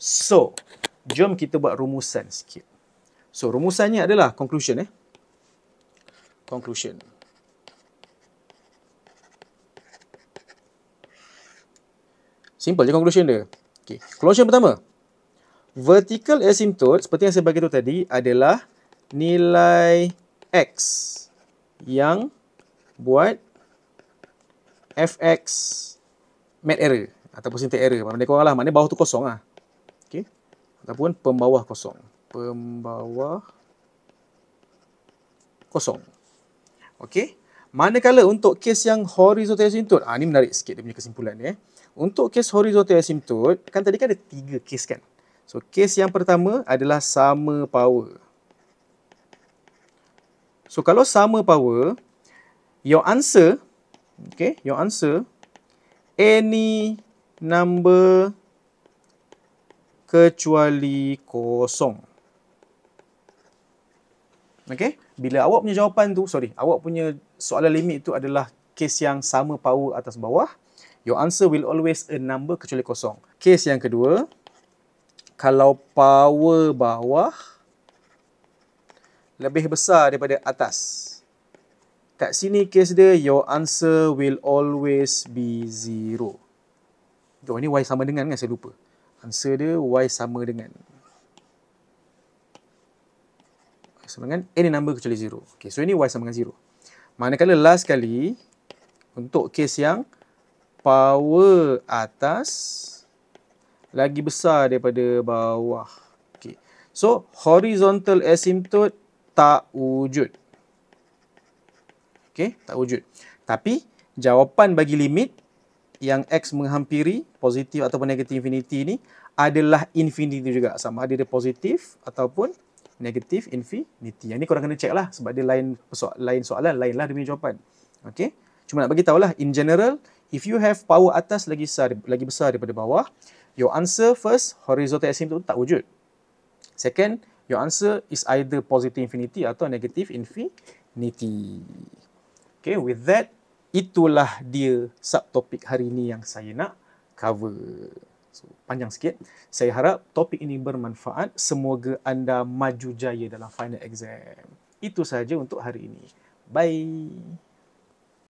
So, jom kita buat rumusan sikit. So, rumusannya adalah conclusion. Conclusion. Simple je conclusion dia. Okay. Conclusion pertama. Vertical asymptote, seperti yang saya bagi tahu tadi, adalah nilai X yang buat fx mat error ataupun syntax error. Maknanya korang lah, maknanya bawah tu kosong lah. Okay. Ataupun pembawah kosong. Pembawah kosong. Okay. Manakala untuk kes yang horizontal asymptote, ni menarik sikit dia punya kesimpulan ni. Untuk kes horizontal asymptote, kan tadi kan ada 3 kes kan. So, kes yang pertama adalah sama power. So, kalau sama power, your answer, okay, your answer, any number kecuali kosong. Okay, bila awak punya jawapan tu, awak punya soalan limit tu adalah kes yang sama power atas bawah, your answer will always a number kecuali kosong. Kes yang kedua, kalau power bawah lebih besar daripada atas. Kat sini kes dia, your answer will always be 0. Ini y sama dengan kan, saya lupa. Answer dia y sama dengan. Y sama dengan any number kecuali 0. Okay, so ini y sama dengan 0. Manakala last kali, untuk kes yang power atas lagi besar daripada bawah. Okay. So, horizontal asymptote tak wujud. Okay, tak wujud. Tapi, jawapan bagi limit yang X menghampiri positif ataupun negatif infinity ni adalah infinity juga. Sama ada dia positif ataupun negatif infinity. Yang ni korang kena check lah sebab dia lain soalan, lain lah dia punya jawapan. Okay. Cuma nak bagi tahu lah, in general, if you have power atas lagi besar daripada bawah, your answer first, horizontal asymptote tak wujud. Second, your answer is either positive infinity atau negative infinity. Okay, with that, itulah dia subtopik hari ini yang saya nak cover. So, panjang sikit. Saya harap topik ini bermanfaat. Semoga anda maju jaya dalam final exam. Itu sahaja untuk hari ini. Bye.